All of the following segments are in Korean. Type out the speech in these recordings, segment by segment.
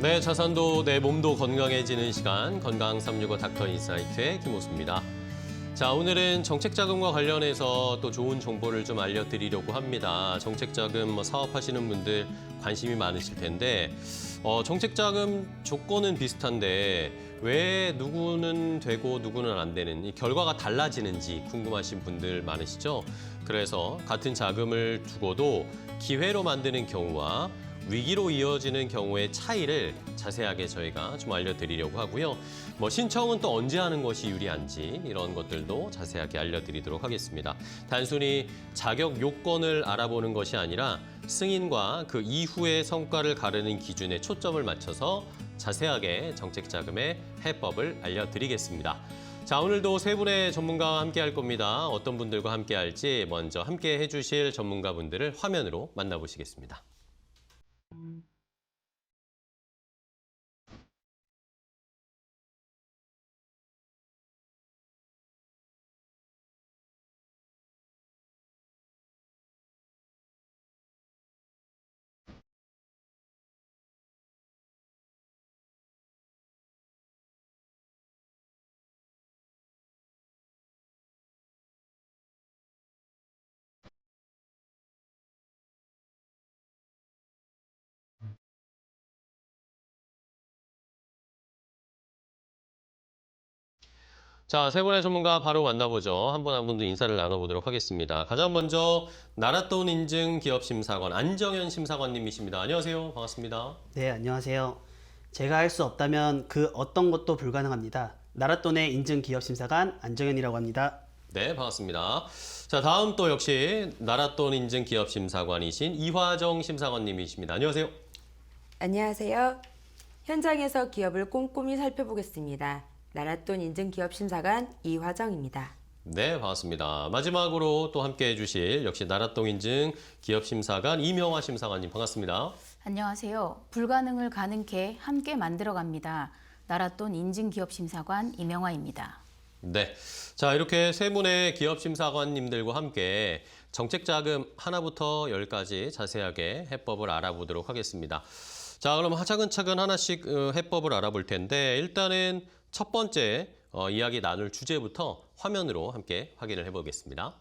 네, 자산도 내 몸도 건강해지는 시간 건강 365 닥터 인사이트의 김호수입니다. 자, 오늘은 정책자금과 관련해서 또 좋은 정보를 좀 알려드리려고 합니다. 정책자금 사업하시는 분들 관심이 많으실 텐데 정책자금 조건은 비슷한데 왜 누구는 되고 누구는 안 되는 이 결과가 달라지는지 궁금하신 분들 많으시죠? 그래서 같은 자금을 두고도 기회로 만드는 경우와 위기로 이어지는 경우의 차이를 자세하게 저희가 좀 알려드리려고 하고요. 신청은 또 언제 하는 것이 유리한지 이런 것들도 자세하게 알려드리도록 하겠습니다. 단순히 자격 요건을 알아보는 것이 아니라 승인과 그 이후의 성과를 가르는 기준에 초점을 맞춰서 자세하게 정책자금의 해법을 알려드리겠습니다. 자, 오늘도 세 분의 전문가와 함께 할 겁니다. 어떤 분들과 함께 할지 먼저 함께 해주실 전문가분들을 화면으로 만나보시겠습니다. 자, 세 분의 전문가 바로 만나보죠. 한 분 한 분도 인사를 나눠보도록 하겠습니다. 가장 먼저 나랏돈 인증 기업심사관 안정현 심사관님이십니다. 안녕하세요. 반갑습니다. 네, 안녕하세요. 제가 할 수 없다면 그 어떤 것도 불가능합니다. 나랏돈의 인증기업심사관 안정현이라고 합니다. 네, 반갑습니다. 자, 다음 또 역시 나랏돈 인증 기업심사관이신 이화정 심사관님이십니다. 안녕하세요. 안녕하세요. 현장에서 기업을 꼼꼼히 살펴보겠습니다. 나랏돈 인증기업심사관 이화정입니다. 네, 반갑습니다. 마지막으로 또 함께 해주실 역시 나랏돈 인증 기업심사관 이명화 심사관님 반갑습니다. 안녕하세요. 불가능을 가능케 함께 만들어갑니다. 나랏돈 인증기업심사관 이명화입니다. 네, 자 이렇게 세 분의 기업심사관님들과 함께 정책자금 하나부터 10까지 자세하게 해법을 알아보도록 하겠습니다. 자, 그럼 차근차근 하나씩 해법을 알아볼 텐데 일단은 첫 번째 이야기 나눌 주제부터 화면으로 함께 확인을 해보겠습니다.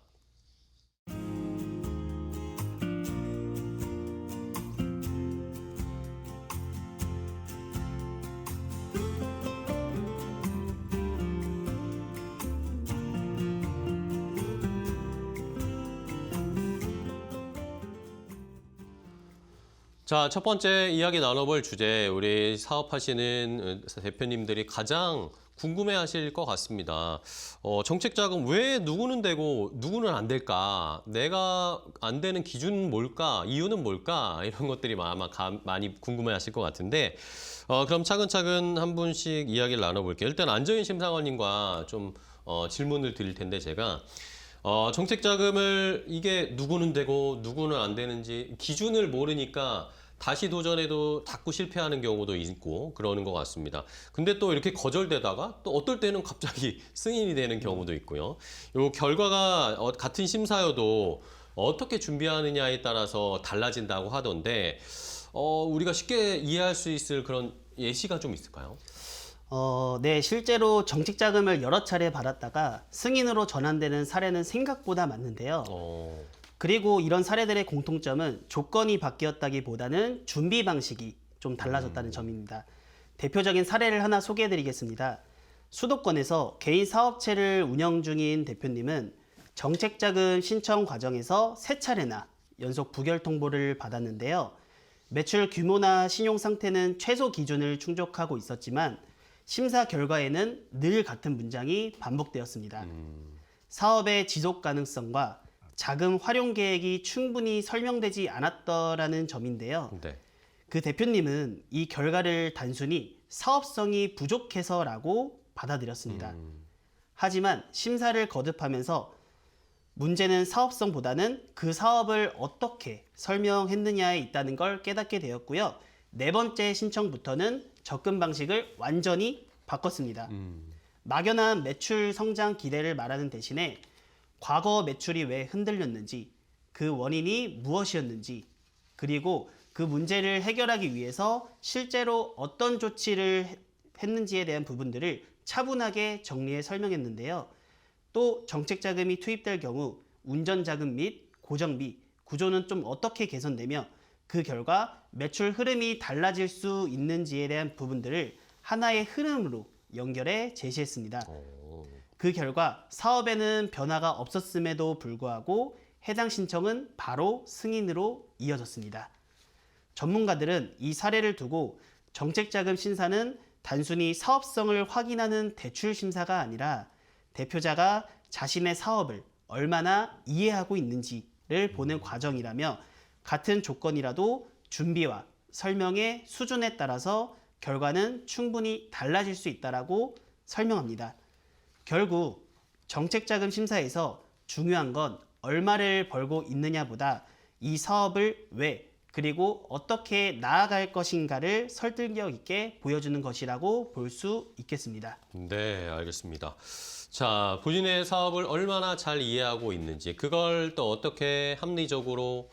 자, 첫 번째 이야기 나눠볼 주제, 우리 사업하시는 대표님들이 가장 궁금해하실 것 같습니다. 정책자금 왜 누구는 되고 누구는 안 될까? 내가 안 되는 기준은 뭘까? 이유는 뭘까? 이런 것들이 아마 많이 궁금해하실 것 같은데 그럼 차근차근 한 분씩 이야기를 나눠볼게요. 일단 안정현 심사관님과 좀 질문을 드릴 텐데 제가 정책자금을 이게 누구는 되고 누구는 안 되는지 기준을 모르니까 다시 도전해도 자꾸 실패하는 경우도 있고 그러는 것 같습니다. 근데 또 이렇게 거절되다가 또 어떨 때는 갑자기 승인이 되는 경우도 있고요. 요 결과가 같은 심사여도 어떻게 준비하느냐에 따라서 달라진다고 하던데 우리가 쉽게 이해할 수 있을 그런 예시가 좀 있을까요? 네, 실제로 정책자금을 여러 차례 받았다가 승인으로 전환되는 사례는 생각보다 많은데요. 그리고 이런 사례들의 공통점은 조건이 바뀌었다기보다는 준비 방식이 좀 달라졌다는 점입니다. 대표적인 사례를 하나 소개해드리겠습니다. 수도권에서 개인 사업체를 운영 중인 대표님은 정책자금 신청 과정에서 3차례나 연속 부결 통보를 받았는데요. 매출 규모나 신용 상태는 최소 기준을 충족하고 있었지만 심사 결과에는 늘 같은 문장이 반복되었습니다. 사업의 지속 가능성과 자금 활용 계획이 충분히 설명되지 않았더라는 점인데요. 네. 그 대표님은 이 결과를 단순히 사업성이 부족해서라고 받아들였습니다. 하지만 심사를 거듭하면서 문제는 사업성보다는 그 사업을 어떻게 설명했느냐에 있다는 걸 깨닫게 되었고요. 네 번째 신청부터는 접근 방식을 완전히 바꿨습니다. 막연한 매출 성장 기대를 말하는 대신에 과거 매출이 왜 흔들렸는지, 그 원인이 무엇이었는지, 그리고 그 그 문제를 해결하기 위해서 실제로 어떤 조치를 했는지에 대한 부분들을 차분하게 정리해 설명했는데요. 또 정책자금이 투입될 경우 운전자금 및 고정비, 구조는 좀 어떻게 개선되며 그 결과 매출 흐름이 달라질 수 있는지에 대한 부분들을 하나의 흐름으로 연결해 제시했습니다. 그 결과 사업에는 변화가 없었음에도 불구하고 해당 신청은 바로 승인으로 이어졌습니다. 전문가들은 이 사례를 두고 정책자금 심사는 단순히 사업성을 확인하는 대출 심사가 아니라 대표자가 자신의 사업을 얼마나 이해하고 있는지를 보는 과정이라며 같은 조건이라도 준비와 설명의 수준에 따라서 결과는 충분히 달라질 수 있다고 설명합니다. 결국 정책자금 심사에서 중요한 건 얼마를 벌고 있느냐보다 이 사업을 왜 그리고 어떻게 나아갈 것인가를 설득력 있게 보여주는 것이라고 볼 수 있겠습니다. 네, 알겠습니다. 자, 본인의 사업을 얼마나 잘 이해하고 있는지, 그걸 또 어떻게 합리적으로,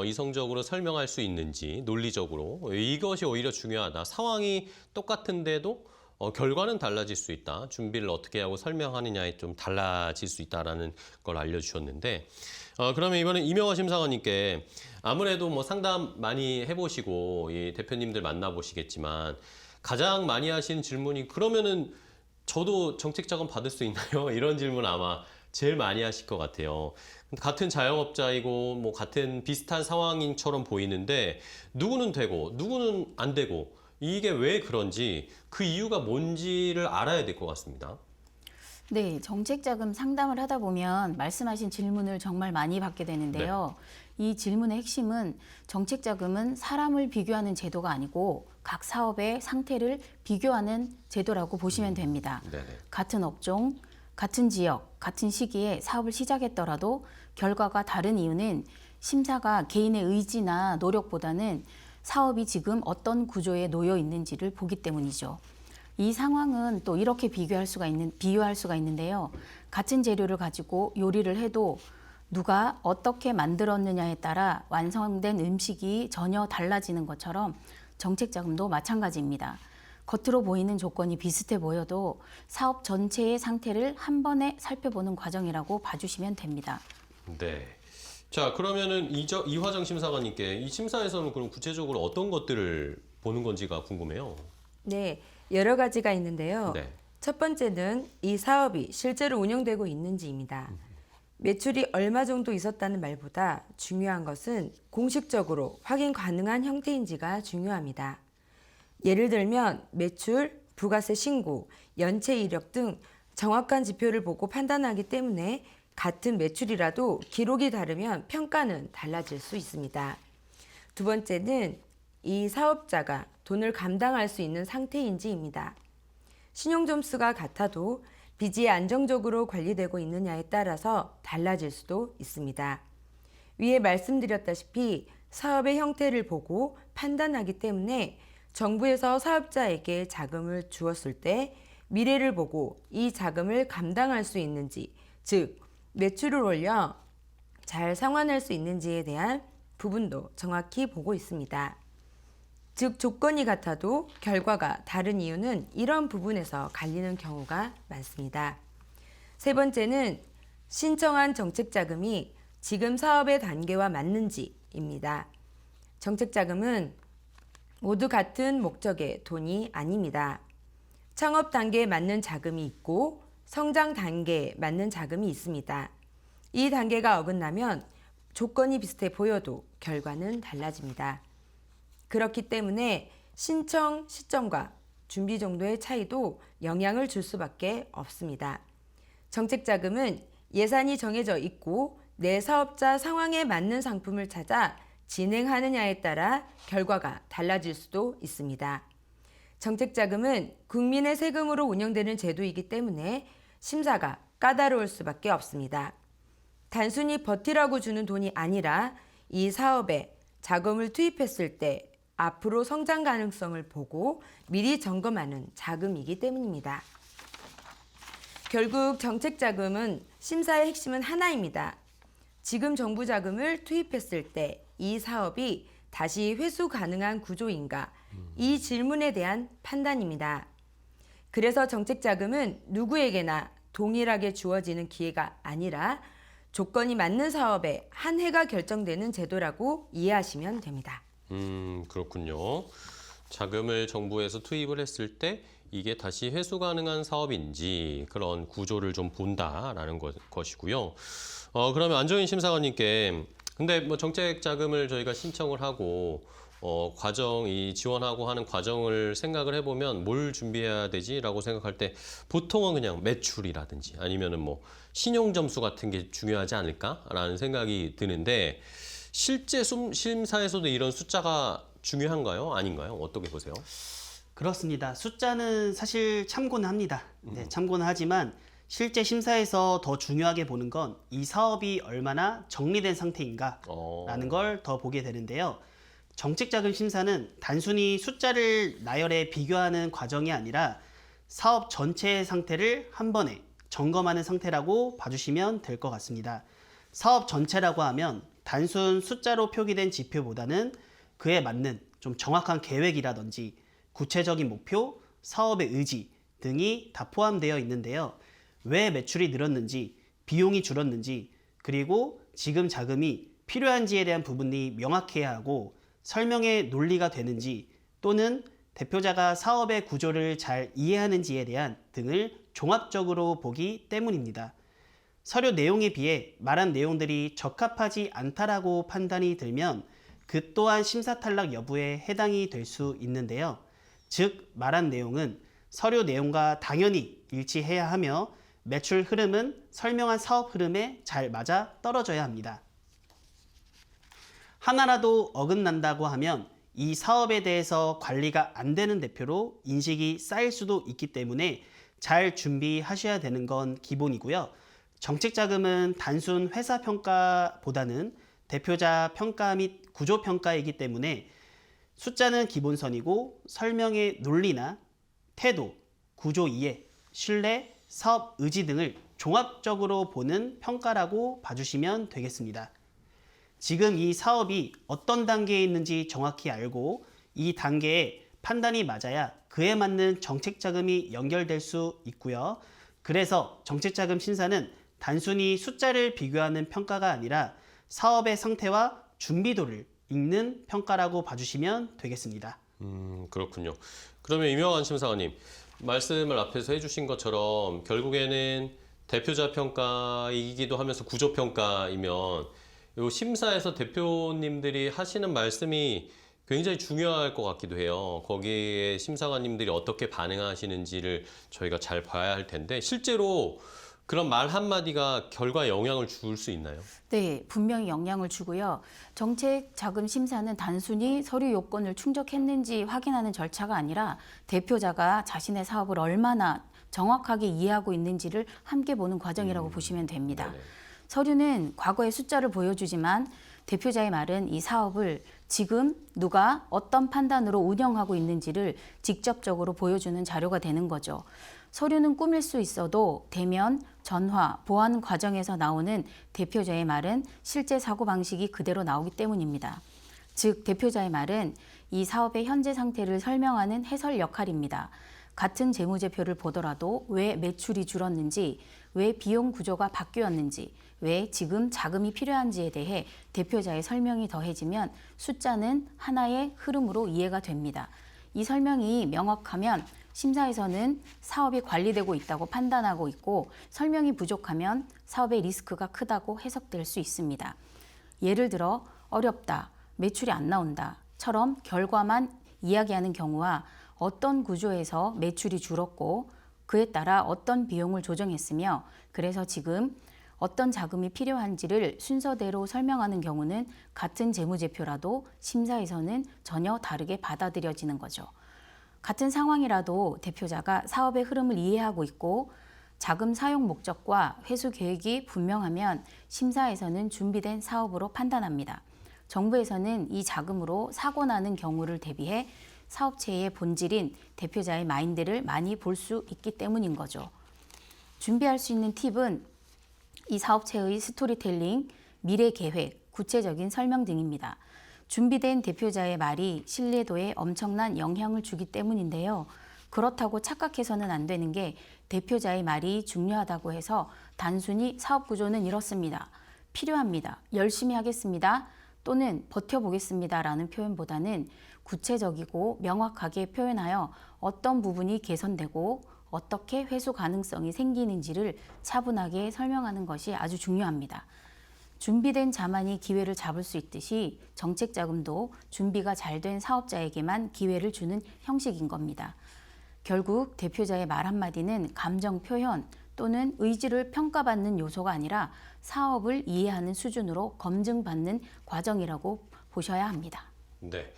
이성적으로 설명할 수 있는지, 논리적으로, 이것이 오히려 중요하다. 상황이 똑같은데도 결과는 달라질 수 있다. 준비를 어떻게 하고 설명하느냐에 좀 달라질 수 있다라는 걸 알려주셨는데, 그러면 이번에 이명화 심사관님께 아무래도 뭐 상담 많이 해보시고 이 대표님들 만나보시겠지만 가장 많이 하시는 질문이 그러면은 저도 정책자금 받을 수 있나요? 이런 질문 아마 제일 많이 하실 것 같아요. 같은 자영업자이고 뭐 같은 비슷한 상황인처럼 보이는데 누구는 되고 누구는 안 되고 이게 왜 그런지 그 이유가 뭔지를 알아야 될 것 같습니다. 네, 정책자금 상담을 하다 보면 말씀하신 질문을 정말 많이 받게 되는데요. 이 질문의 핵심은 정책자금은 사람을 비교하는 제도가 아니고 각 사업의 상태를 비교하는 제도라고 보시면 됩니다. 네네. 같은 업종, 같은 지역, 같은 시기에 사업을 시작했더라도 결과가 다른 이유는 심사가 개인의 의지나 노력보다는 사업이 지금 어떤 구조에 놓여 있는지를 보기 때문이죠. 이 상황은 또 이렇게 비유할 수가 있는데요. 같은 재료를 가지고 요리를 해도 누가 어떻게 만들었느냐에 따라 완성된 음식이 전혀 달라지는 것처럼 정책자금도 마찬가지입니다. 겉으로 보이는 조건이 비슷해 보여도 사업 전체의 상태를 한 번에 살펴보는 과정이라고 봐주시면 됩니다. 네. 자, 그러면은 이화정 심사관님께 이 심사에서는 그럼 구체적으로 어떤 것들을 보는 건지가 궁금해요. 네, 여러 가지가 있는데요. 네. 첫 번째는 이 사업이 실제로 운영되고 있는지입니다. 매출이 얼마 정도 있었다는 말보다 중요한 것은 공식적으로 확인 가능한 형태인지가 중요합니다. 예를 들면 매출, 부가세 신고, 연체 이력 등 정확한 지표를 보고 판단하기 때문에 같은 매출이라도 기록이 다르면 평가는 달라질 수 있습니다. 두 번째는 이 사업자가 돈을 감당할 수 있는 상태인지입니다. 신용점수가 같아도 빚이 안정적으로 관리되고 있느냐에 따라서 달라질 수도 있습니다. 위에 말씀드렸다시피 사업의 형태를 보고 판단하기 때문에 정부에서 사업자에게 자금을 주었을 때 미래를 보고 이 자금을 감당할 수 있는지, 즉 매출을 올려 잘 상환할 수 있는지에 대한 부분도 정확히 보고 있습니다. 즉 조건이 같아도 결과가 다른 이유는 이런 부분에서 갈리는 경우가 많습니다. 세 번째는 신청한 정책자금이 지금 사업의 단계와 맞는지입니다. 정책자금은 모두 같은 목적의 돈이 아닙니다. 창업 단계에 맞는 자금이 있고 성장 단계에 맞는 자금이 있습니다. 이 단계가 어긋나면 조건이 비슷해 보여도 결과는 달라집니다. 그렇기 때문에 신청 시점과 준비 정도의 차이도 영향을 줄 수밖에 없습니다. 정책자금은 예산이 정해져 있고 내 사업자 상황에 맞는 상품을 찾아 진행하느냐에 따라 결과가 달라질 수도 있습니다. 정책자금은 국민의 세금으로 운영되는 제도이기 때문에 심사가 까다로울 수밖에 없습니다. 단순히 버티라고 주는 돈이 아니라 이 사업에 자금을 투입했을 때 앞으로 성장 가능성을 보고 미리 점검하는 자금이기 때문입니다. 결국 정책자금은 심사의 핵심은 하나입니다. 지금 정부 자금을 투입했을 때 이 사업이 다시 회수 가능한 구조인가? 이 질문에 대한 판단입니다. 그래서 정책자금은 누구에게나 동일하게 주어지는 기회가 아니라 조건이 맞는 사업에 한 해가 결정되는 제도라고 이해하시면 됩니다. 그렇군요. 자금을 정부에서 투입을 했을 때 이게 다시 회수 가능한 사업인지 그런 구조를 좀 본다라는 것이고요. 그러면 안정인 심사관님께 근데 뭐 정책 자금을 저희가 신청을 하고 이 지원하고 하는 과정을 생각을 해보면 뭘 준비해야 되지라고 생각할 때 보통은 그냥 매출이라든지 아니면은 뭐 신용 점수 같은 게 중요하지 않을까라는 생각이 드는데 실제 심사에서도 이런 숫자가 중요한가요? 아닌가요? 어떻게 보세요? 그렇습니다. 숫자는 사실 참고는 합니다. 네, 참고는 하지만 실제 심사에서 더 중요하게 보는 건 이 사업이 얼마나 정리된 상태인가라는 걸 더 보게 되는데요. 정책자금 심사는 단순히 숫자를 나열해 비교하는 과정이 아니라 사업 전체의 상태를 한 번에 점검하는 상태라고 봐주시면 될 것 같습니다. 사업 전체라고 하면 단순 숫자로 표기된 지표보다는 그에 맞는 좀 정확한 계획이라든지 구체적인 목표, 사업의 의지 등이 다 포함되어 있는데요. 왜 매출이 늘었는지, 비용이 줄었는지, 그리고 지금 자금이 필요한지에 대한 부분이 명확해야 하고 설명의 논리가 되는지 또는 대표자가 사업의 구조를 잘 이해하는지에 대한 등을 종합적으로 보기 때문입니다. 서류 내용에 비해 말한 내용들이 적합하지 않다라고 판단이 들면 그 또한 심사 탈락 여부에 해당이 될 수 있는데요. 즉 말한 내용은 서류 내용과 당연히 일치해야 하며 매출 흐름은 설명한 사업 흐름에 잘 맞아 떨어져야 합니다. 하나라도 어긋난다고 하면 이 사업에 대해서 관리가 안 되는 대표로 인식이 쌓일 수도 있기 때문에 잘 준비하셔야 되는 건 기본이고요. 정책자금은 단순 회사 평가보다는 대표자 평가 및 구조 평가이기 때문에 숫자는 기본선이고 설명의 논리나 태도, 구조 이해, 신뢰, 사업 의지 등을 종합적으로 보는 평가라고 봐주시면 되겠습니다. 지금 이 사업이 어떤 단계에 있는지 정확히 알고 이 단계에 판단이 맞아야 그에 맞는 정책자금이 연결될 수 있고요. 그래서 정책자금 심사는 단순히 숫자를 비교하는 평가가 아니라 사업의 상태와 준비도를 읽는 평가라고 봐주시면 되겠습니다. 그렇군요. 그러면 임영환 심사관님, 말씀을 앞에서 해주신 것처럼 결국에는 대표자 평가이기도 하면서 구조 평가이면 요 심사에서 대표님들이 하시는 말씀이 굉장히 중요할 것 같기도 해요. 거기에 심사관님들이 어떻게 반응하시는지를 저희가 잘 봐야 할 텐데 실제로 그런 말 한마디가 결과에 영향을 줄 수 있나요? 네, 분명히 영향을 주고요. 정책 자금 심사는 단순히 서류 요건을 충족했는지 확인하는 절차가 아니라 대표자가 자신의 사업을 얼마나 정확하게 이해하고 있는지를 함께 보는 과정이라고 보시면 됩니다. 네네. 서류는 과거의 숫자를 보여주지만 대표자의 말은 이 사업을 지금 누가 어떤 판단으로 운영하고 있는지를 직접적으로 보여주는 자료가 되는 거죠. 서류는 꾸밀 수 있어도 대면, 전화, 보완 과정에서 나오는 대표자의 말은 실제 사고방식이 그대로 나오기 때문입니다. 즉, 대표자의 말은 이 사업의 현재 상태를 설명하는 해설 역할입니다. 같은 재무제표를 보더라도 왜 매출이 줄었는지, 왜 비용 구조가 바뀌었는지, 왜 지금 자금이 필요한지에 대해 대표자의 설명이 더해지면 숫자는 하나의 흐름으로 이해가 됩니다. 이 설명이 명확하면 심사에서는 사업이 관리되고 있다고 판단하고 있고 설명이 부족하면 사업의 리스크가 크다고 해석될 수 있습니다. 예를 들어 어렵다, 매출이 안 나온다처럼 결과만 이야기하는 경우와 어떤 구조에서 매출이 줄었고 그에 따라 어떤 비용을 조정했으며 그래서 지금 어떤 자금이 필요한지를 순서대로 설명하는 경우는 같은 재무제표라도 심사에서는 전혀 다르게 받아들여지는 거죠. 같은 상황이라도 대표자가 사업의 흐름을 이해하고 있고 자금 사용 목적과 회수 계획이 분명하면 심사에서는 준비된 사업으로 판단합니다. 정부에서는 이 자금으로 사고 나는 경우를 대비해 사업체의 본질인 대표자의 마인드를 많이 볼 수 있기 때문인 거죠. 준비할 수 있는 팁은 이 사업체의 스토리텔링, 미래 계획, 구체적인 설명 등입니다. 준비된 대표자의 말이 신뢰도에 엄청난 영향을 주기 때문인데요. 그렇다고 착각해서는 안 되는 게 대표자의 말이 중요하다고 해서 단순히 사업 구조는 이렇습니다. 필요합니다. 열심히 하겠습니다. 또는 버텨보겠습니다. 라는 표현보다는 구체적이고 명확하게 표현하여 어떤 부분이 개선되고 어떻게 회수 가능성이 생기는지를 차분하게 설명하는 것이 아주 중요합니다. 준비된 자만이 기회를 잡을 수 있듯이 정책 자금도 준비가 잘 된 사업자에게만 기회를 주는 형식인 겁니다. 결국 대표자의 말 한마디는 감정 표현 또는 의지를 평가받는 요소가 아니라 사업을 이해하는 수준으로 검증받는 과정이라고 보셔야 합니다. 네.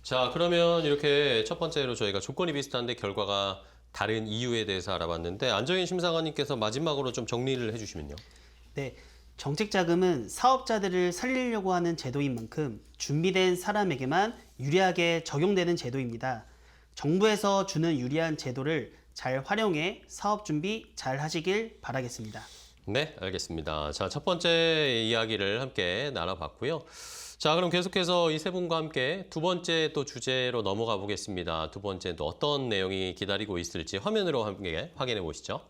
자, 그러면 이렇게 첫 번째로 저희가 조건이 비슷한데 결과가 다른 이유에 대해서 알아봤는데 안정현 심사관님께서 마지막으로 좀 정리를 해주시면요. 네, 정책 자금은 사업자들을 살리려고 하는 제도인 만큼 준비된 사람에게만 유리하게 적용되는 제도입니다. 정부에서 주는 유리한 제도를 잘 활용해 사업 준비 잘 하시길 바라겠습니다. 네, 알겠습니다. 자, 첫 번째 이야기를 함께 나눠봤고요. 자, 그럼 계속해서 이 세 분과 함께 두 번째 또 주제로 넘어가 보겠습니다. 두 번째 또 어떤 내용이 기다리고 있을지 화면으로 함께 확인해 보시죠.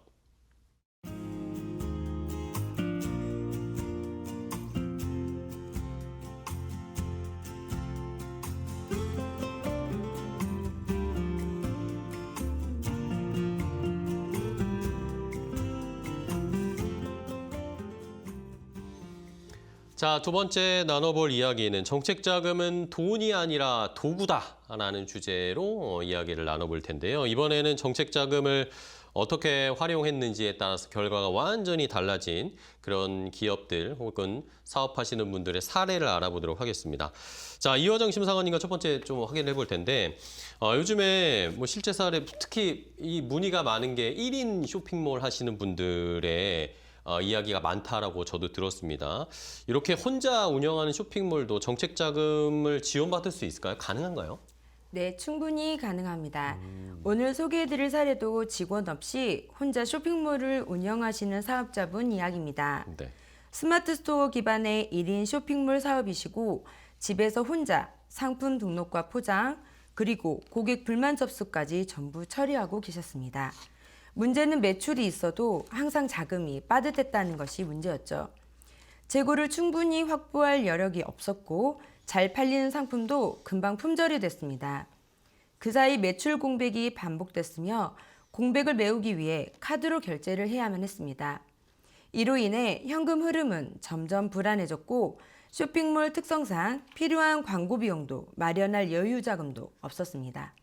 자, 두 번째 나눠볼 이야기는 정책자금은 돈이 아니라 도구다라는 주제로 이야기를 나눠볼 텐데요. 이번에는 정책자금을 어떻게 활용했는지에 따라서 결과가 완전히 달라진 그런 기업들 혹은 사업하시는 분들의 사례를 알아보도록 하겠습니다. 자, 이화정 심사관님과 첫 번째 좀 확인해 볼 텐데 요즘에 뭐 실제 사례 특히 이 문의가 많은 게 1인 쇼핑몰 하시는 분들의 이야기가 많다라고 저도 들었습니다. 이렇게 혼자 운영하는 쇼핑몰도 정책 자금을 지원받을 수 있을까요? 가능한가요? 네, 충분히 가능합니다. 오늘 소개해드릴 사례도 직원 없이 혼자 쇼핑몰을 운영하시는 사업자분 이야기입니다. 네. 스마트 스토어 기반의 1인 쇼핑몰 사업이시고 집에서 혼자 상품 등록과 포장, 그리고 고객 불만 접수까지 전부 처리하고 계셨습니다. 문제는 매출이 있어도 항상 자금이 빠듯했다는 것이 문제였죠. 재고를 충분히 확보할 여력이 없었고 잘 팔리는 상품도 금방 품절이 됐습니다. 그 사이 매출 공백이 반복됐으며 공백을 메우기 위해 카드로 결제를 해야만 했습니다. 이로 인해 현금 흐름은 점점 불안해졌고 쇼핑몰 특성상 필요한 광고 비용도 마련할 여유 자금도 없었습니다.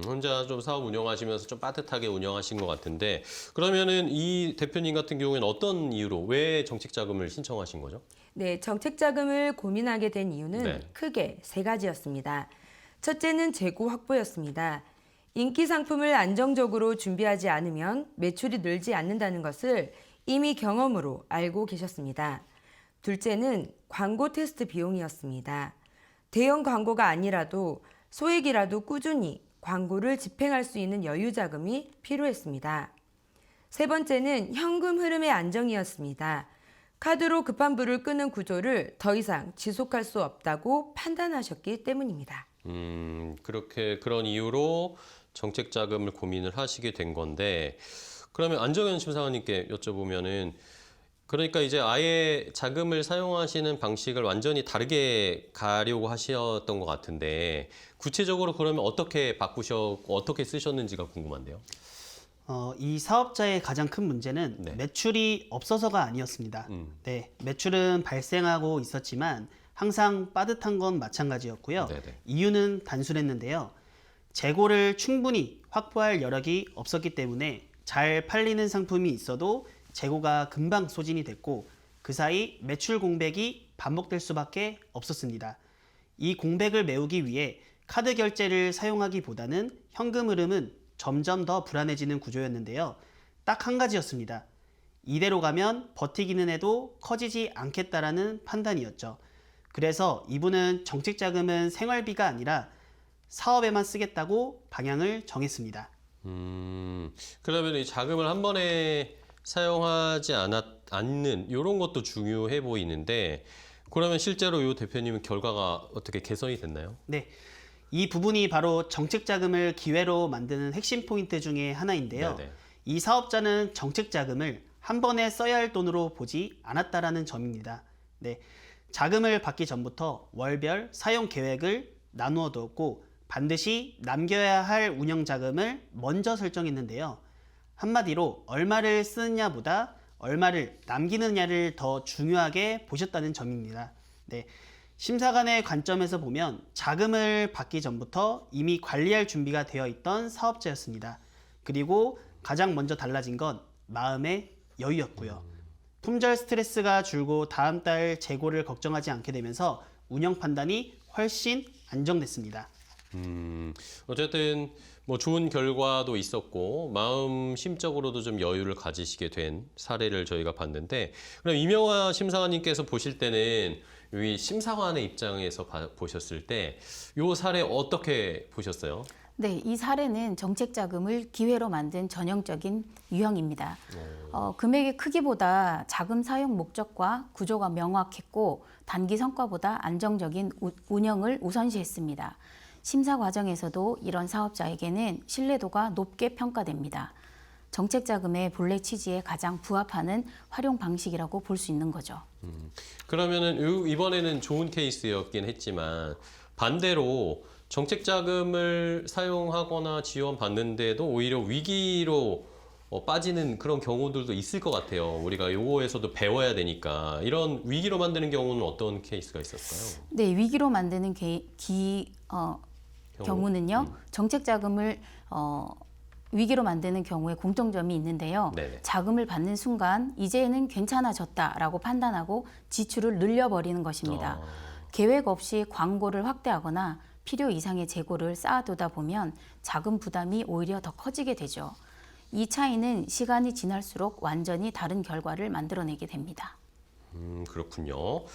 혼자 좀 사업 운영하시면서 좀 빠듯하게 운영하신 것 같은데 그러면은 이 대표님 같은 경우에는 어떤 이유로 왜 정책 자금을 신청하신 거죠? 네, 정책 자금을 고민하게 된 이유는 네. 크게 세 가지였습니다. 첫째는 재고 확보였습니다. 인기 상품을 안정적으로 준비하지 않으면 매출이 늘지 않는다는 것을 이미 경험으로 알고 계셨습니다. 둘째는 광고 테스트 비용이었습니다. 대형 광고가 아니라도 소액이라도 꾸준히 광고를 집행할 수 있는 여유 자금이 필요했습니다. 세 번째는 현금 흐름의 안정이었습니다. 카드로 급한 불을 끄는 구조를 더 이상 지속할 수 없다고 판단하셨기 때문입니다. 그렇게 그런 이유로 정책 자금을 고민을 하시게 된 건데 그러면 안정현 심사관님께 여쭤보면은 그러니까 이제 아예 자금을 사용하시는 방식을 완전히 다르게 가려고 하셨던 것 같은데 구체적으로 그러면 어떻게 바꾸셨고 어떻게 쓰셨는지가 궁금한데요. 이 사업자의 가장 큰 문제는 네. 매출이 없어서가 아니었습니다. 네, 매출은 발생하고 있었지만 항상 빠듯한 건 마찬가지였고요. 네네. 이유는 단순했는데요. 재고를 충분히 확보할 여력이 없었기 때문에 잘 팔리는 상품이 있어도 재고가 금방 소진이 됐고 그 사이 매출 공백이 반복될 수밖에 없었습니다. 이 공백을 메우기 위해 카드 결제를 사용하기보다는 현금 흐름은 점점 더 불안해지는 구조였는데요. 딱 한 가지였습니다. 이대로 가면 버티기는 해도 커지지 않겠다라는 판단이었죠. 그래서 이분은 정책 자금은 생활비가 아니라 사업에만 쓰겠다고 방향을 정했습니다. 그러면 이 자금을 한 번에 사용하지 않는 이런 것도 중요해 보이는데 그러면 실제로 이 대표님은 결과가 어떻게 개선이 됐나요? 네. 이 부분이 바로 정책자금을 기회로 만드는 핵심 포인트 중에 하나인데요. 네네. 이 사업자는 정책자금을 한 번에 써야 할 돈으로 보지 않았다라는 점입니다. 네. 자금을 받기 전부터 월별 사용 계획을 나누어 두었고 반드시 남겨야 할 운영 자금을 먼저 설정했는데요. 한마디로 얼마를 쓰느냐보다 얼마를 남기느냐를 더 중요하게 보셨다는 점입니다. 네. 심사관의 관점에서 보면 자금을 받기 전부터 이미 관리할 준비가 되어 있던 사업자였습니다. 그리고 가장 먼저 달라진 건 마음의 여유였고요. 품절 스트레스가 줄고 다음 달 재고를 걱정하지 않게 되면서 운영 판단이 훨씬 안정됐습니다. 어쨌든 뭐 좋은 결과도 있었고 마음 심적으로도 좀 여유를 가지시게 된 사례를 저희가 봤는데, 그럼 이명화 심사관님께서 보실 때는 이 심사관의 입장에서 보셨을 때 이 사례 어떻게 보셨어요? 네, 이 사례는 정책 자금을 기회로 만든 전형적인 유형입니다. 금액의 크기보다 자금 사용 목적과 구조가 명확했고 단기 성과보다 안정적인 운영을 우선시했습니다. 심사 과정에서도 이런 사업자에게는 신뢰도가 높게 평가됩니다. 정책 자금의 본래 취지에 가장 부합하는 활용 방식이라고 볼 수 있는 거죠. 그러면은 이번에는 좋은 케이스였긴 했지만 반대로 정책 자금을 사용하거나 지원받는데도 오히려 위기로 빠지는 그런 경우들도 있을 것 같아요. 우리가 요거에서도 배워야 되니까. 이런 위기로 만드는 경우는 어떤 케이스가 있었을까요? 네, 위기로 만드는 경우는요. 정책 자금을 위기로 만드는 경우에 공통점이 있는데요. 네네. 자금을 받는 순간 이제는 괜찮아졌다라고 판단하고 지출을 늘려버리는 것입니다. 계획 없이 광고를 확대하거나 필요 이상의 재고를 쌓아두다 보면 자금 부담이 오히려 더 커지게 되죠. 이 차이는 시간이 지날수록 완전히 다른 결과를 만들어내게 됩니다. 그렇군요.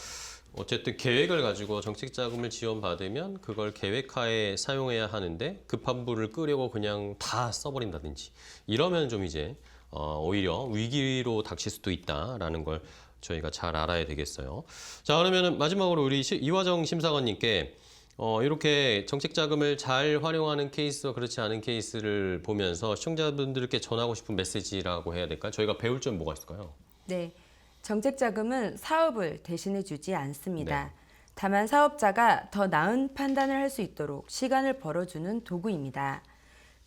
어쨌든 계획을 가지고 정책 자금을 지원받으면 그걸 계획하에 사용해야 하는데 급한 불을 끄려고 그냥 다 써버린다든지 이러면 좀 이제 오히려 위기로 닥칠 수도 있다라는 걸 저희가 잘 알아야 되겠어요. 자, 그러면 마지막으로 우리 이화정 심사관님께 이렇게 정책 자금을 잘 활용하는 케이스와 그렇지 않은 케이스를 보면서 시청자분들께 전하고 싶은 메시지라고 해야 될까요? 저희가 배울 점 뭐가 있을까요? 네. 정책 자금은 사업을 대신해 주지 않습니다. 네. 다만 사업자가 더 나은 판단을 할 수 있도록 시간을 벌어주는 도구입니다.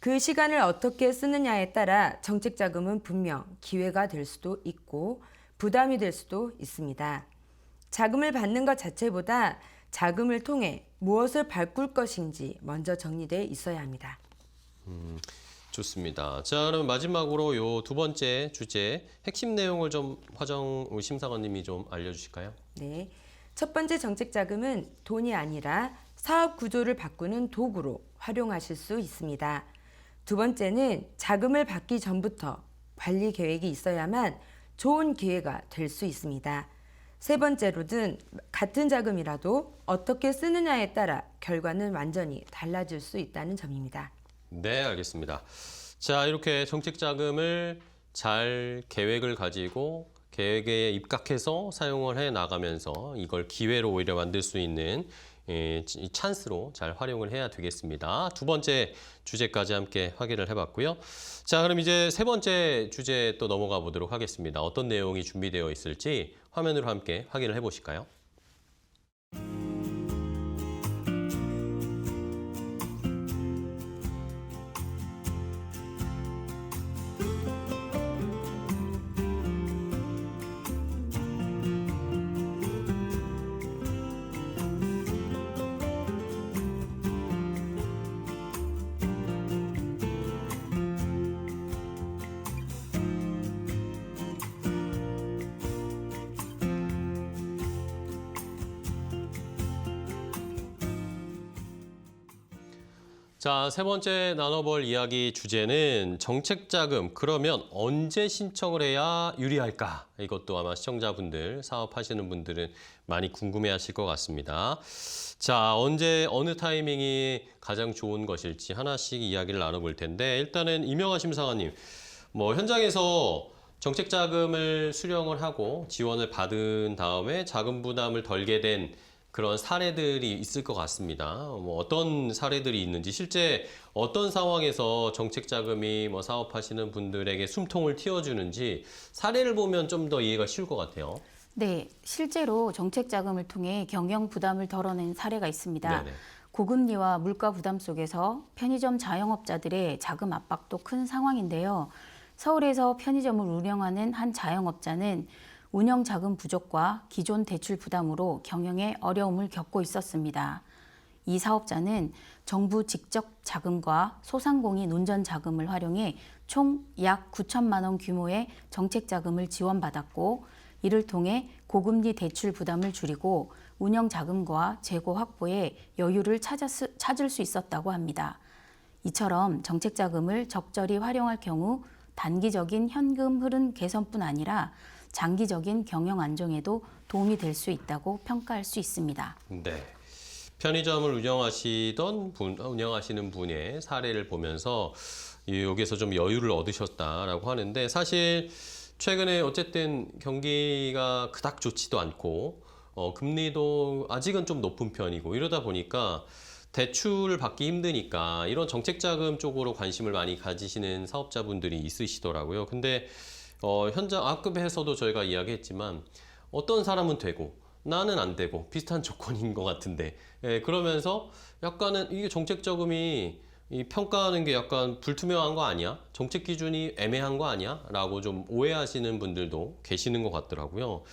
그 시간을 어떻게 쓰느냐에 따라 정책 자금은 분명 기회가 될 수도 있고 부담이 될 수도 있습니다. 자금을 받는 것 자체보다 자금을 통해 무엇을 바꿀 것인지 먼저 정리돼 있어야 합니다. 좋습니다. 자, 그럼 마지막으로 요 두 번째 주제 핵심 내용을 좀 화정 심사관님이 좀 알려주실까요? 네. 첫 번째 정책 자금은 돈이 아니라 사업 구조를 바꾸는 도구로 활용하실 수 있습니다. 두 번째는 자금을 받기 전부터 관리 계획이 있어야만 좋은 기회가 될 수 있습니다. 세 번째로는 같은 자금이라도 어떻게 쓰느냐에 따라 결과는 완전히 달라질 수 있다는 점입니다. 네, 알겠습니다. 자, 이렇게 정책 자금을 잘 계획을 가지고 계획에 입각해서 사용을 해 나가면서 이걸 기회로 오히려 만들 수 있는 이 찬스로 잘 활용을 해야 되겠습니다. 두 번째 주제까지 함께 확인을 해봤고요. 자, 그럼 이제 세 번째 주제 또 넘어가 보도록 하겠습니다. 어떤 내용이 준비되어 있을지 화면으로 함께 확인을 해보실까요? 자, 세 번째 나눠볼 이야기 주제는 정책자금, 그러면 언제 신청을 해야 유리할까? 이것도 아마 시청자분들, 사업하시는 분들은 많이 궁금해하실 것 같습니다. 자, 언제, 어느 타이밍이 가장 좋은 것일지 하나씩 이야기를 나눠볼 텐데 일단은 이명화 심사관님, 뭐 현장에서 정책 자금을 수령을 하고 지원을 받은 다음에 자금 부담을 덜게 된 그런 사례들이 있을 것 같습니다. 뭐 어떤 사례들이 있는지, 실제 어떤 상황에서 정책 자금이 뭐 사업하시는 분들에게 숨통을 틔워주는지 사례를 보면 좀 더 이해가 쉬울 것 같아요. 네, 실제로 정책 자금을 통해 경영 부담을 덜어낸 사례가 있습니다. 네네. 고금리와 물가 부담 속에서 편의점 자영업자들의 자금 압박도 큰 상황인데요. 서울에서 편의점을 운영하는 한 자영업자는 운영 자금 부족과 기존 대출 부담으로 경영에 어려움을 겪고 있었습니다. 이 사업자는 정부 직접 자금과 소상공인 운전 자금을 활용해 총 약 9천만 원 규모의 정책 자금을 지원받았고, 이를 통해 고금리 대출 부담을 줄이고 운영 자금과 재고 확보에 여유를 찾을 수 있었다고 합니다. 이처럼 정책 자금을 적절히 활용할 경우 단기적인 현금 흐름 개선뿐 아니라 장기적인 경영 안정에도 도움이 될 수 있다고 평가할 수 있습니다. 네. 편의점을 운영하시는 분의 사례를 보면서 여기서 좀 여유를 얻으셨다라고 하는데, 사실 최근에 어쨌든 경기가 그닥 좋지도 않고 금리도 아직은 좀 높은 편이고, 이러다 보니까 대출을 받기 힘드니까 이런 정책자금 쪽으로 관심을 많이 가지시는 사업자분들이 있으시더라고요. 근데 현장 A급에서도 저희가 이야기했지만 어떤 사람은 되고 나는 안 되고 비슷한 조건인 것 같은데, 그러면서 약간은 이게 정책자금이 이 평가하는 게 약간 불투명한 거 아니야? 정책 기준이 애매한 거 아니야? 라고 좀 오해하시는 분들도 계시는 것 같더라고요.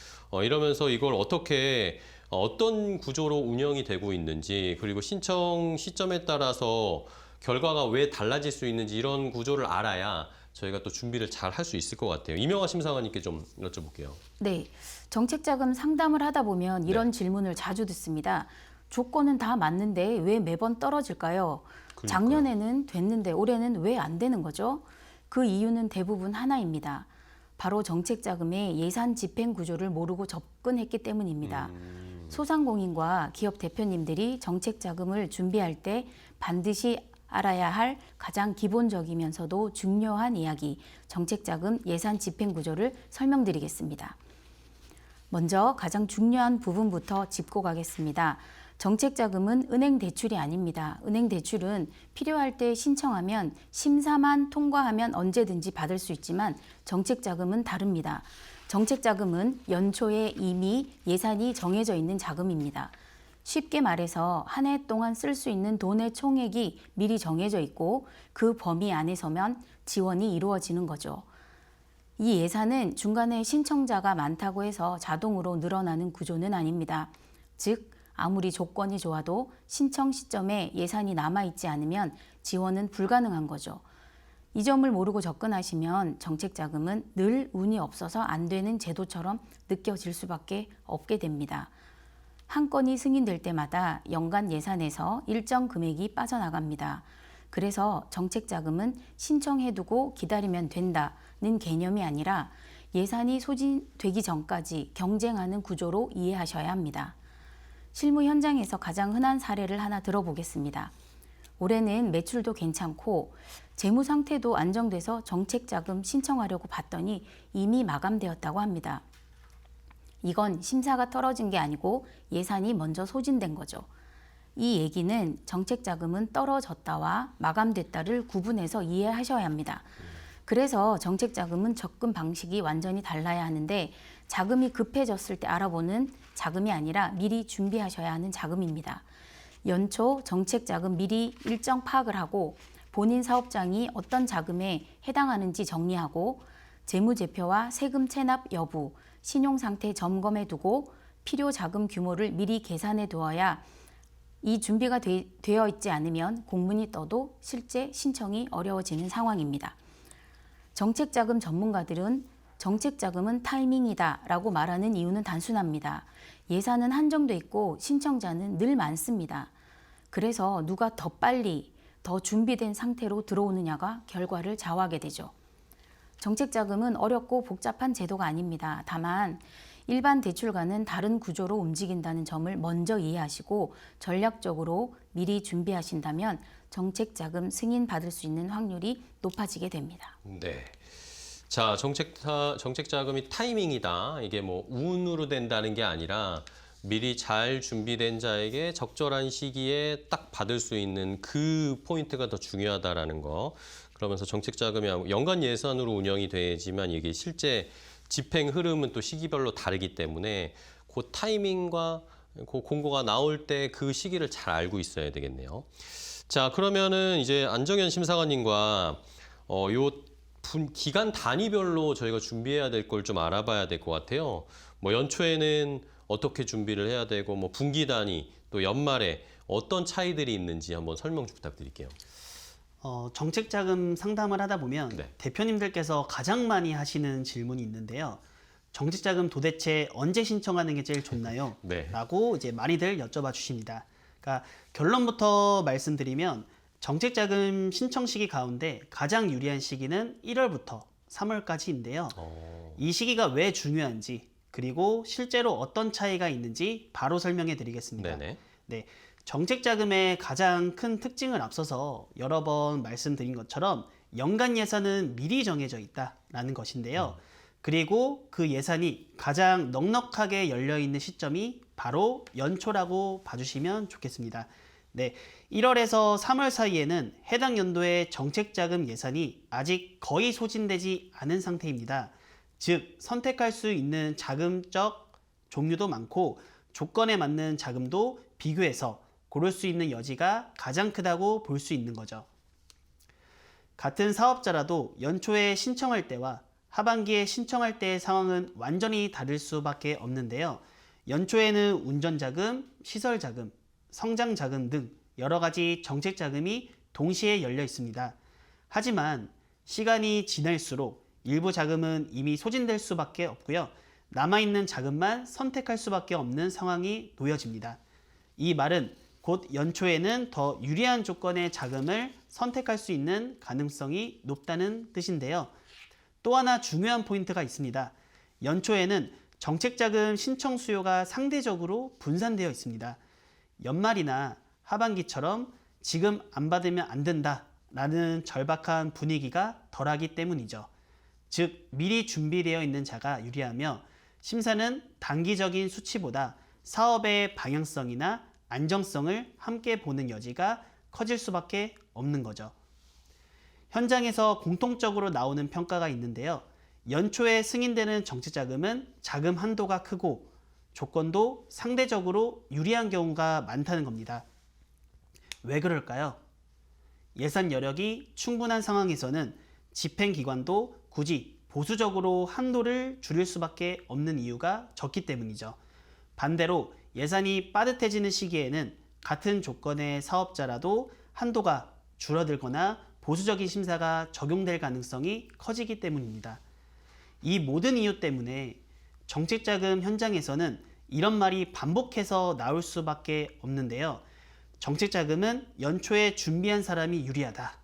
이러면서 이걸 어떻게 어떤 구조로 운영이 되고 있는지, 그리고 신청 시점에 따라서 결과가 왜 달라질 수 있는지, 이런 구조를 알아야 저희가 또 준비를 잘 할 수 있을 것 같아요. 이명하 심사관님께 좀 여쭤볼게요. 네, 정책자금 상담을 하다 보면 이런 질문을 자주 듣습니다. 조건은 다 맞는데 왜 매번 떨어질까요? 그러니까요. 작년에는 됐는데 올해는 왜 안 되는 거죠? 그 이유는 대부분 하나입니다. 바로 정책자금의 예산 집행 구조를 모르고 접근했기 때문입니다. 소상공인과 기업 대표님들이 정책자금을 준비할 때 반드시 알아야 할 가장 기본적이면서도 중요한 이야기, 정책자금 예산 집행 구조를 설명드리겠습니다. 먼저 가장 중요한 부분부터 짚고 가겠습니다. 정책자금은 은행 대출이 아닙니다. 은행 대출은 필요할 때 신청하면 심사만 통과하면 언제든지 받을 수 있지만 정책자금은 다릅니다. 정책자금은 연초에 이미 예산이 정해져 있는 자금입니다. 쉽게 말해서 한 해 동안 쓸 수 있는 돈의 총액이 미리 정해져 있고 그 범위 안에서만 지원이 이루어지는 거죠. 이 예산은 중간에 신청자가 많다고 해서 자동으로 늘어나는 구조는 아닙니다. 즉, 아무리 조건이 좋아도 신청 시점에 예산이 남아있지 않으면 지원은 불가능한 거죠. 이 점을 모르고 접근하시면 정책자금은 늘 운이 없어서 안 되는 제도처럼 느껴질 수밖에 없게 됩니다. 한 건이 승인될 때마다 연간 예산에서 일정 금액이 빠져나갑니다. 그래서 정책자금은 신청해두고 기다리면 된다는 개념이 아니라 예산이 소진되기 전까지 경쟁하는 구조로 이해하셔야 합니다. 실무 현장에서 가장 흔한 사례를 하나 들어보겠습니다. 올해는 매출도 괜찮고 재무 상태도 안정돼서 정책자금 신청하려고 봤더니 이미 마감되었다고 합니다. 이건 심사가 떨어진 게 아니고 예산이 먼저 소진된 거죠. 이 얘기는 정책자금은 떨어졌다와 마감됐다를 구분해서 이해하셔야 합니다. 그래서 정책자금은 접근 방식이 완전히 달라야 하는데, 자금이 급해졌을 때 알아보는 자금이 아니라 미리 준비하셔야 하는 자금입니다. 연초 정책자금 미리 일정 파악을 하고 본인 사업장이 어떤 자금에 해당하는지 정리하고 재무제표와 세금 체납 여부, 신용상태 점검해 두고 필요 자금 규모를 미리 계산해 두어야 이 준비가 되어 있지 않으면 공문이 떠도 실제 신청이 어려워지는 상황입니다. 정책자금 전문가들은 정책자금은 타이밍이다 라고 말하는 이유는 단순합니다. 예산은 한정돼 있고 신청자는 늘 많습니다. 그래서 누가 더 빨리, 더 준비된 상태로 들어오느냐가 결과를 좌우하게 되죠. 정책자금은 어렵고 복잡한 제도가 아닙니다. 다만 일반 대출과는 다른 구조로 움직인다는 점을 먼저 이해하시고 전략적으로 미리 준비하신다면 정책자금 승인 받을 수 있는 확률이 높아지게 됩니다. 네. 자, 정책 자금이 타이밍이다. 이게 뭐 운으로 된다는 게 아니라 미리 잘 준비된 자에게 적절한 시기에 딱 받을 수 있는 그 포인트가 더 중요하다라는 거. 그러면서 정책 자금이 연간 예산으로 운영이 돼야지만 이게 실제 집행 흐름은 또 시기별로 다르기 때문에 그 타이밍과 그 공고가 나올 때 그 시기를 잘 알고 있어야 되겠네요. 자, 그러면은 이제 안정현 심사관님과 요 기간 단위별로 저희가 준비해야 될 걸 좀 알아봐야 될 것 같아요. 뭐 연초에는 어떻게 준비를 해야 되고, 뭐 분기 단위, 또 연말에 어떤 차이들이 있는지 한번 설명 좀 부탁드릴게요. 정책 자금 상담을 하다 보면 네. 대표님들께서 가장 많이 하시는 질문이 있는데요. 정책 자금 도대체 언제 신청하는 게 제일 좋나요? 네. 라고 이제 많이들 여쭤봐 주십니다. 그러니까 결론부터 말씀드리면 정책 자금 신청 시기 가운데 가장 유리한 시기는 1월부터 3월까지인데요. 이 시기가 왜 중요한지 그리고 실제로 어떤 차이가 있는지 바로 설명해 드리겠습니다. 네네. 네, 정책 자금의 가장 큰 특징을 앞서서 여러 번 말씀드린 것처럼 연간 예산은 미리 정해져 있다라는 것인데요. 그리고 그 예산이 가장 넉넉하게 열려 있는 시점이 바로 연초라고 봐주시면 좋겠습니다. 네, 1월에서 3월 사이에는 해당 연도의 정책 자금 예산이 아직 거의 소진되지 않은 상태입니다. 즉, 선택할 수 있는 자금적 종류도 많고 조건에 맞는 자금도 비교해서 고를 수 있는 여지가 가장 크다고 볼 수 있는 거죠. 같은 사업자라도 연초에 신청할 때와 하반기에 신청할 때의 상황은 완전히 다를 수밖에 없는데요. 연초에는 운전자금, 시설자금, 성장자금 등 여러 가지 정책 자금이 동시에 열려 있습니다. 하지만 시간이 지날수록 일부 자금은 이미 소진될 수밖에 없고요. 남아있는 자금만 선택할 수밖에 없는 상황이 놓여집니다. 이 말은 곧 연초에는 더 유리한 조건의 자금을 선택할 수 있는 가능성이 높다는 뜻인데요. 또 하나 중요한 포인트가 있습니다. 연초에는 정책자금 신청 수요가 상대적으로 분산되어 있습니다. 연말이나 하반기처럼 지금 안 받으면 안 된다라는 절박한 분위기가 덜하기 때문이죠. 즉, 미리 준비되어 있는 자가 유리하며 심사는 단기적인 수치보다 사업의 방향성이나 안정성을 함께 보는 여지가 커질 수밖에 없는 거죠. 현장에서 공통적으로 나오는 평가가 있는데요. 연초에 승인되는 정책자금은 자금 한도가 크고 조건도 상대적으로 유리한 경우가 많다는 겁니다. 왜 그럴까요? 예산 여력이 충분한 상황에서는 집행기관도 굳이 보수적으로 한도를 줄일 수밖에 없는 이유가 적기 때문이죠. 반대로 예산이 빠듯해지는 시기에는 같은 조건의 사업자라도 한도가 줄어들거나 보수적인 심사가 적용될 가능성이 커지기 때문입니다. 이 모든 이유 때문에 정책자금 현장에서는 이런 말이 반복해서 나올 수밖에 없는데요. 정책자금은 연초에 준비한 사람이 유리하다.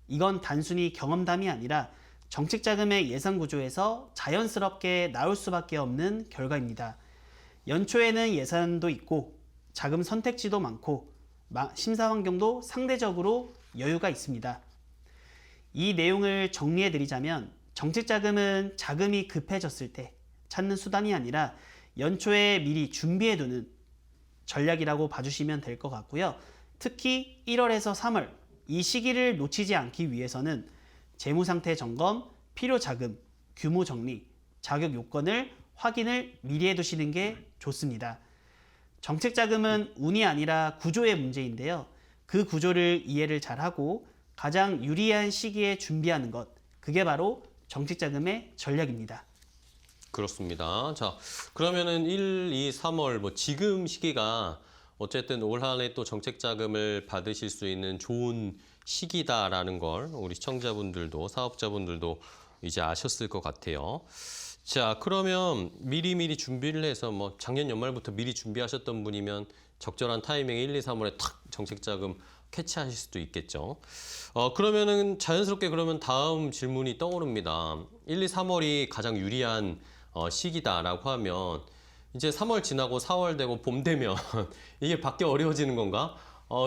이건 단순히 경험담이 아니라 정책자금의 예산 구조에서 자연스럽게 나올 수밖에 없는 결과입니다. 연초에는 예산도 있고 자금 선택지도 많고 심사 환경도 상대적으로 여유가 있습니다. 이 내용을 정리해 드리자면 정책자금은 자금이 급해졌을 때 찾는 수단이 아니라 연초에 미리 준비해 두는 전략이라고 봐주시면 될 것 같고요. 특히 1월에서 3월 이 시기를 놓치지 않기 위해서는 재무상태 점검, 필요자금, 규모 정리, 자격 요건을 확인을 미리 해두시는 게 좋습니다. 정책자금은 운이 아니라 구조의 문제인데요. 그 구조를 이해를 잘하고 가장 유리한 시기에 준비하는 것, 그게 바로 정책자금의 전략입니다. 그렇습니다. 자, 그러면은 1, 2, 3월 뭐 지금 시기가 어쨌든 올 한 해 또 정책 자금을 받으실 수 있는 좋은 시기다라는 걸 우리 시청자분들도 사업자분들도 이제 아셨을 것 같아요. 자, 그러면 미리미리 준비를 해서 뭐 작년 연말부터 미리 준비하셨던 분이면 적절한 타이밍에 1, 2, 3월에 탁 정책 자금 캐치하실 수도 있겠죠. 그러면은 자연스럽게 그러면 다음 질문이 떠오릅니다. 1, 2, 3월이 가장 유리한 시기다라고 하면 이제 3월 지나고 4월 되고 봄 되면 이게 받기 어려워지는 건가?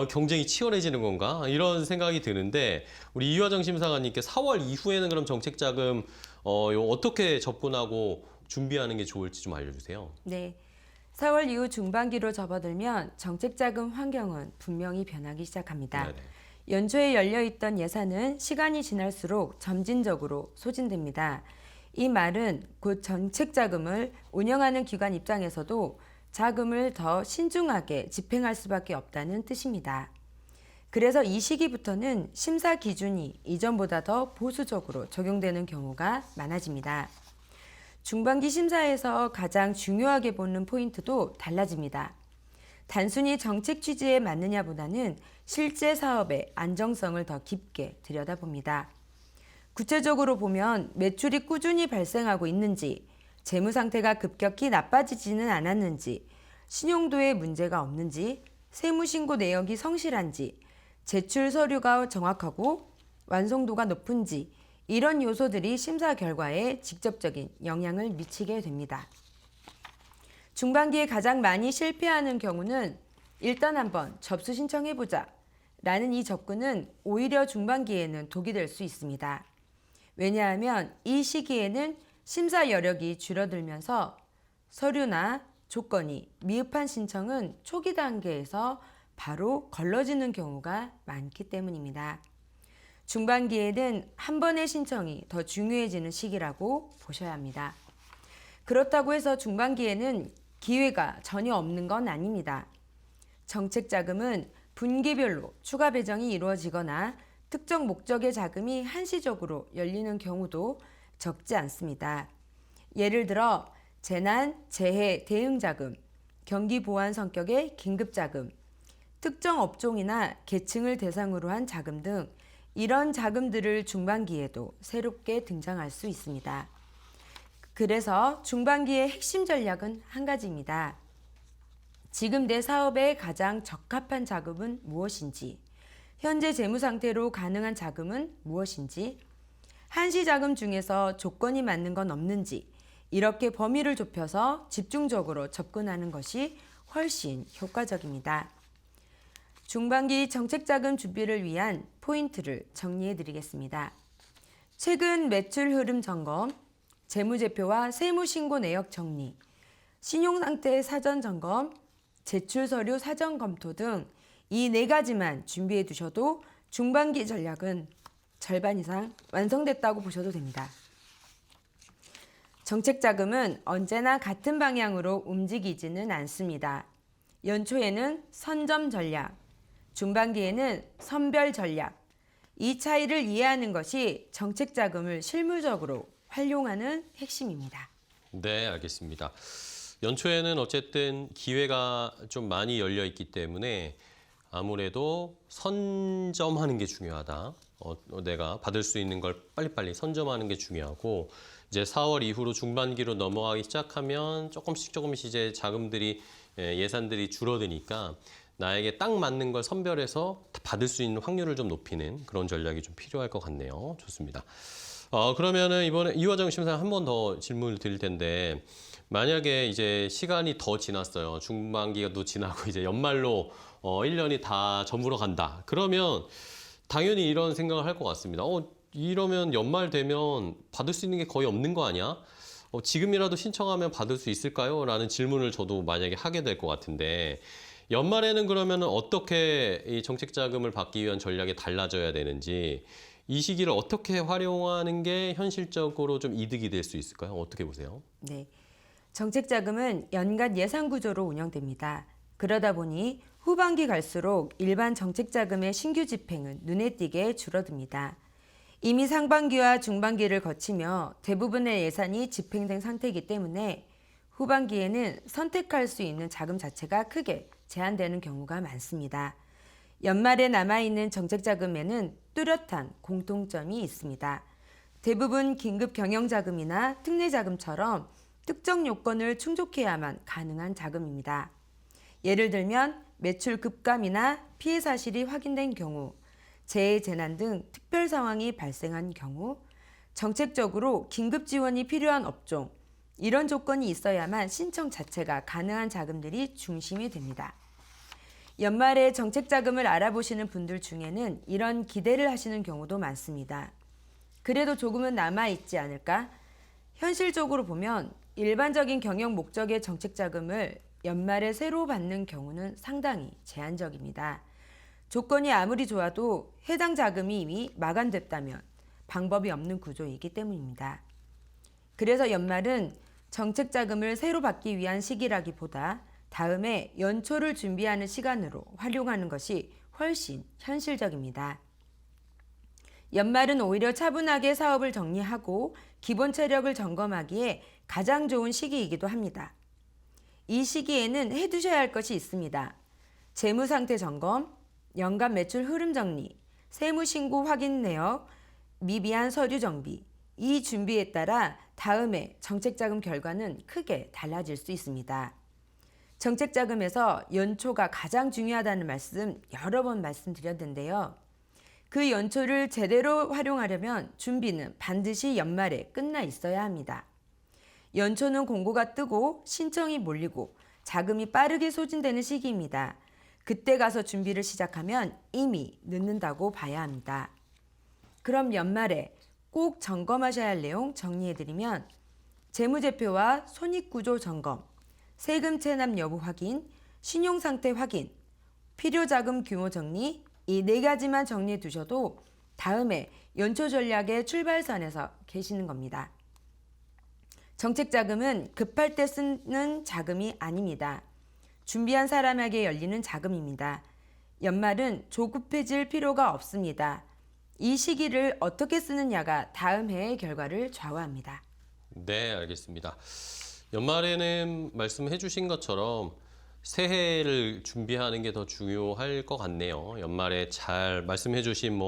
경쟁이 치열해지는 건가? 이런 생각이 드는데 우리 이화정 심사관님께 4월 이후에는 그럼 정책자금 어떻게 접근하고 준비하는 게 좋을지 좀 알려주세요. 네. 4월 이후 중반기로 접어들면 정책자금 환경은 분명히 변하기 시작합니다. 네네. 연초에 열려있던 예산은 시간이 지날수록 점진적으로 소진됩니다. 이 말은 곧 정책자금을 운영하는 기관 입장에서도 자금을 더 신중하게 집행할 수밖에 없다는 뜻입니다. 그래서 이 시기부터는 심사 기준이 이전보다 더 보수적으로 적용되는 경우가 많아집니다. 중반기 심사에서 가장 중요하게 보는 포인트도 달라집니다. 단순히 정책 취지에 맞느냐보다는 실제 사업의 안정성을 더 깊게 들여다봅니다. 구체적으로 보면 매출이 꾸준히 발생하고 있는지, 재무 상태가 급격히 나빠지지는 않았는지, 신용도에 문제가 없는지, 세무신고 내역이 성실한지, 제출 서류가 정확하고 완성도가 높은지, 이런 요소들이 심사 결과에 직접적인 영향을 미치게 됩니다. 중반기에 가장 많이 실패하는 경우는 일단 한번 접수 신청해보자 라는 이 접근은 오히려 중반기에는 독이 될 수 있습니다. 왜냐하면 이 시기에는 심사 여력이 줄어들면서 서류나 조건이 미흡한 신청은 초기 단계에서 바로 걸러지는 경우가 많기 때문입니다. 중반기에는 한 번의 신청이 더 중요해지는 시기라고 보셔야 합니다. 그렇다고 해서 중반기에는 기회가 전혀 없는 건 아닙니다. 정책 자금은 분기별로 추가 배정이 이루어지거나 특정 목적의 자금이 한시적으로 열리는 경우도 적지 않습니다. 예를 들어 재난, 재해 대응 자금, 경기 보완 성격의 긴급 자금, 특정 업종이나 계층을 대상으로 한 자금 등 이런 자금들을 중반기에도 새롭게 등장할 수 있습니다. 그래서 중반기의 핵심 전략은 한 가지입니다. 지금 내 사업에 가장 적합한 자금은 무엇인지, 현재 재무 상태로 가능한 자금은 무엇인지, 한시 자금 중에서 조건이 맞는 건 없는지, 이렇게 범위를 좁혀서 집중적으로 접근하는 것이 훨씬 효과적입니다. 중반기 정책자금 준비를 위한 포인트를 정리해 드리겠습니다. 최근 매출 흐름 점검, 재무제표와 세무신고 내역 정리, 신용상태 사전 점검, 제출서류 사전 검토 등 이 4가지만 준비해 두셔도 중반기 전략은 절반 이상 완성됐다고 보셔도 됩니다. 정책자금은 언제나 같은 방향으로 움직이지는 않습니다. 연초에는 선점 전략, 중반기에는 선별 전략, 이 차이를 이해하는 것이 정책자금을 실무적으로 활용하는 핵심입니다. 네, 알겠습니다. 연초에는 어쨌든 기회가 좀 많이 열려 있기 때문에 아무래도 선점하는 게 중요하다. 내가 받을 수 있는 걸 빨리빨리 선점하는 게 중요하고 이제 4월 이후로 중반기로 넘어가기 시작하면 조금씩 이제 자금들이 예산들이 줄어드니까 나에게 딱 맞는 걸 선별해서 받을 수 있는 확률을 좀 높이는 그런 전략이 좀 필요할 것 같네요. 좋습니다. 그러면은 이번에 이화정 심사관 한 번 더 질문을 드릴 텐데 만약에 이제 시간이 더 지났어요. 중반기가 또 지나고 이제 연말로 1년이 다 저물어 간다. 그러면 당연히 이런 생각을 할 것 같습니다. 이러면 연말 되면 받을 수 있는 게 거의 없는 거 아니야? 지금이라도 신청하면 받을 수 있을까요? 라는 질문을 저도 만약에 하게 될 것 같은데 연말에는 그러면 어떻게 이 정책 자금을 받기 위한 전략이 달라져야 되는지 이 시기를 어떻게 활용하는 게 현실적으로 좀 이득이 될 수 있을까요? 어떻게 보세요? 네, 정책 자금은 연간 예산 구조로 운영됩니다. 그러다 보니 후반기 갈수록 일반 정책 자금의 신규 집행은 눈에 띄게 줄어듭니다. 이미 상반기와 중반기를 거치며 대부분의 예산이 집행된 상태이기 때문에 후반기에는 선택할 수 있는 자금 자체가 크게 제한되는 경우가 많습니다. 연말에 남아있는 정책자금에는 뚜렷한 공통점이 있습니다. 대부분 긴급 경영자금이나 특례자금처럼 특정 요건을 충족해야만 가능한 자금입니다. 예를 들면 매출 급감이나 피해 사실이 확인된 경우, 재해, 재난 등 특별 상황이 발생한 경우, 정책적으로 긴급 지원이 필요한 업종, 이런 조건이 있어야만 신청 자체가 가능한 자금들이 중심이 됩니다. 연말에 정책 자금을 알아보시는 분들 중에는 이런 기대를 하시는 경우도 많습니다. 그래도 조금은 남아있지 않을까? 현실적으로 보면 일반적인 경영 목적의 정책 자금을 연말에 새로 받는 경우는 상당히 제한적입니다. 조건이 아무리 좋아도 해당 자금이 이미 마감됐다면 방법이 없는 구조이기 때문입니다. 그래서 연말은 정책 자금을 새로 받기 위한 시기라기보다 다음에 연초를 준비하는 시간으로 활용하는 것이 훨씬 현실적입니다. 연말은 오히려 차분하게 사업을 정리하고 기본 체력을 점검하기에 가장 좋은 시기이기도 합니다. 이 시기에는 해두셔야 할 것이 있습니다. 재무 상태 점검, 연간 매출 흐름 정리, 세무 신고 확인 내역, 미비한 서류 정비, 이 준비에 따라 다음에 정책자금 결과는 크게 달라질 수 있습니다. 정책자금에서 연초가 가장 중요하다는 말씀 여러 번 말씀드렸는데요. 그 연초를 제대로 활용하려면 준비는 반드시 연말에 끝나 있어야 합니다. 연초는 공고가 뜨고 신청이 몰리고 자금이 빠르게 소진되는 시기입니다. 그때 가서 준비를 시작하면 이미 늦는다고 봐야 합니다. 그럼 연말에 꼭 점검하셔야 할 내용 정리해드리면 재무제표와 손익구조 점검, 세금 체납 여부 확인, 신용상태 확인, 필요자금 규모 정리, 이 4가지만 정리해 두셔도 다음에 연초 전략의 출발선에서 계시는 겁니다. 정책자금은 급할 때 쓰는 자금이 아닙니다. 준비한 사람에게 열리는 자금입니다. 연말은 조급해질 필요가 없습니다. 이 시기를 어떻게 쓰느냐가 다음 해의 결과를 좌우합니다. 네, 알겠습니다. 연말에는 말씀해 주신 것처럼 새해를 준비하는 게 더 중요할 것 같네요. 연말에 잘 말씀해 주신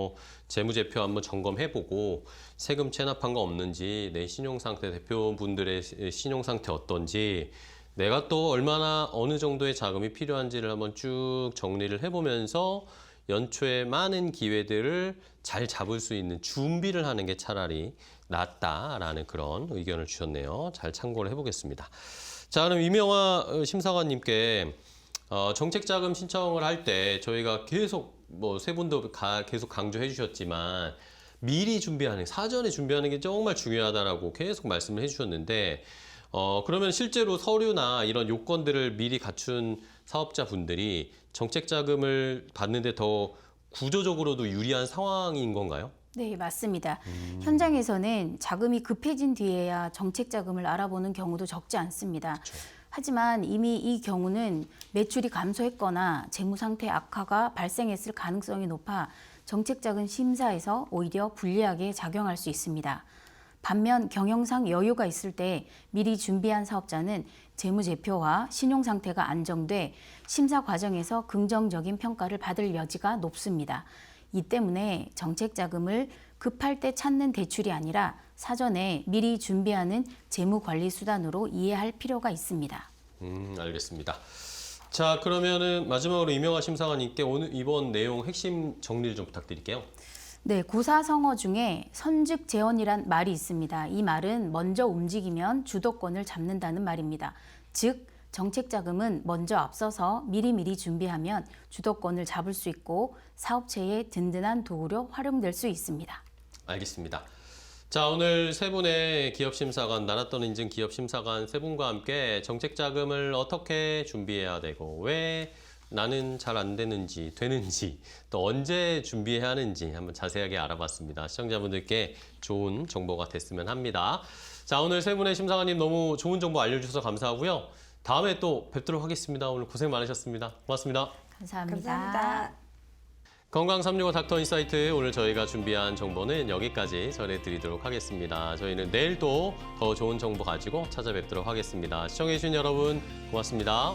재무제표 한번 점검해보고 세금 체납한 거 없는지, 내 신용상태, 대표분들의 신용상태 어떤지, 내가 또 얼마나 어느 정도의 자금이 필요한지를 한번 쭉 정리를 해보면서 연초에 많은 기회들을 잘 잡을 수 있는 준비를 하는 게 차라리 낫다라는 그런 의견을 주셨네요. 잘 참고를 해보겠습니다. 자, 그럼 이명화 심사관님께 정책자금 신청을 할 때 저희가 계속 세 분도 계속 강조해 주셨지만 미리 준비하는, 사전에 준비하는 게 정말 중요하다라고 계속 말씀을 해주셨는데 그러면 실제로 서류나 이런 요건들을 미리 갖춘 사업자분들이 정책자금을 받는데 더 구조적으로도 유리한 상황인 건가요? 네, 맞습니다. 현장에서는 자금이 급해진 뒤에야 정책 자금을 알아보는 경우도 적지 않습니다. 그렇죠. 하지만 이미 이 경우는 매출이 감소했거나 재무 상태 악화가 발생했을 가능성이 높아 정책 자금 심사에서 오히려 불리하게 작용할 수 있습니다. 반면 경영상 여유가 있을 때 미리 준비한 사업자는 재무제표와 신용상태가 안정돼 심사 과정에서 긍정적인 평가를 받을 여지가 높습니다. 이 때문에 정책자금을 급할 때 찾는 대출이 아니라 사전에 미리 준비하는 재무관리 수단으로 이해할 필요가 있습니다. 알겠습니다. 자, 그러면은 마지막으로 이명화 심사관님께 이번 내용 핵심 정리를 좀 부탁드릴게요. 네, 고사성어 중에 선즉재원이란 말이 있습니다. 이 말은 먼저 움직이면 주도권을 잡는다는 말입니다. 즉, 정책자금은 먼저 앞서서 미리미리 준비하면 주도권을 잡을 수 있고 사업체의 든든한 도구로 활용될 수 있습니다. 알겠습니다. 자, 오늘 세 분의 기업심사관, 나랏돈 인증 기업심사관 세 분과 함께 정책자금을 어떻게 준비해야 되고 왜 나는 잘 안 되는지, 또 언제 준비해야 하는지 한번 자세하게 알아봤습니다. 시청자분들께 좋은 정보가 됐으면 합니다. 자, 오늘 세 분의 심사관님 너무 좋은 정보 알려주셔서 감사하고요. 다음에 또 뵙도록 하겠습니다. 오늘 고생 많으셨습니다. 고맙습니다. 감사합니다. 감사합니다. 건강 365 닥터 인사이트, 오늘 저희가 준비한 정보는 여기까지 전해드리도록 하겠습니다. 저희는 내일 또 더 좋은 정보 가지고 찾아뵙도록 하겠습니다. 시청해주신 여러분 고맙습니다.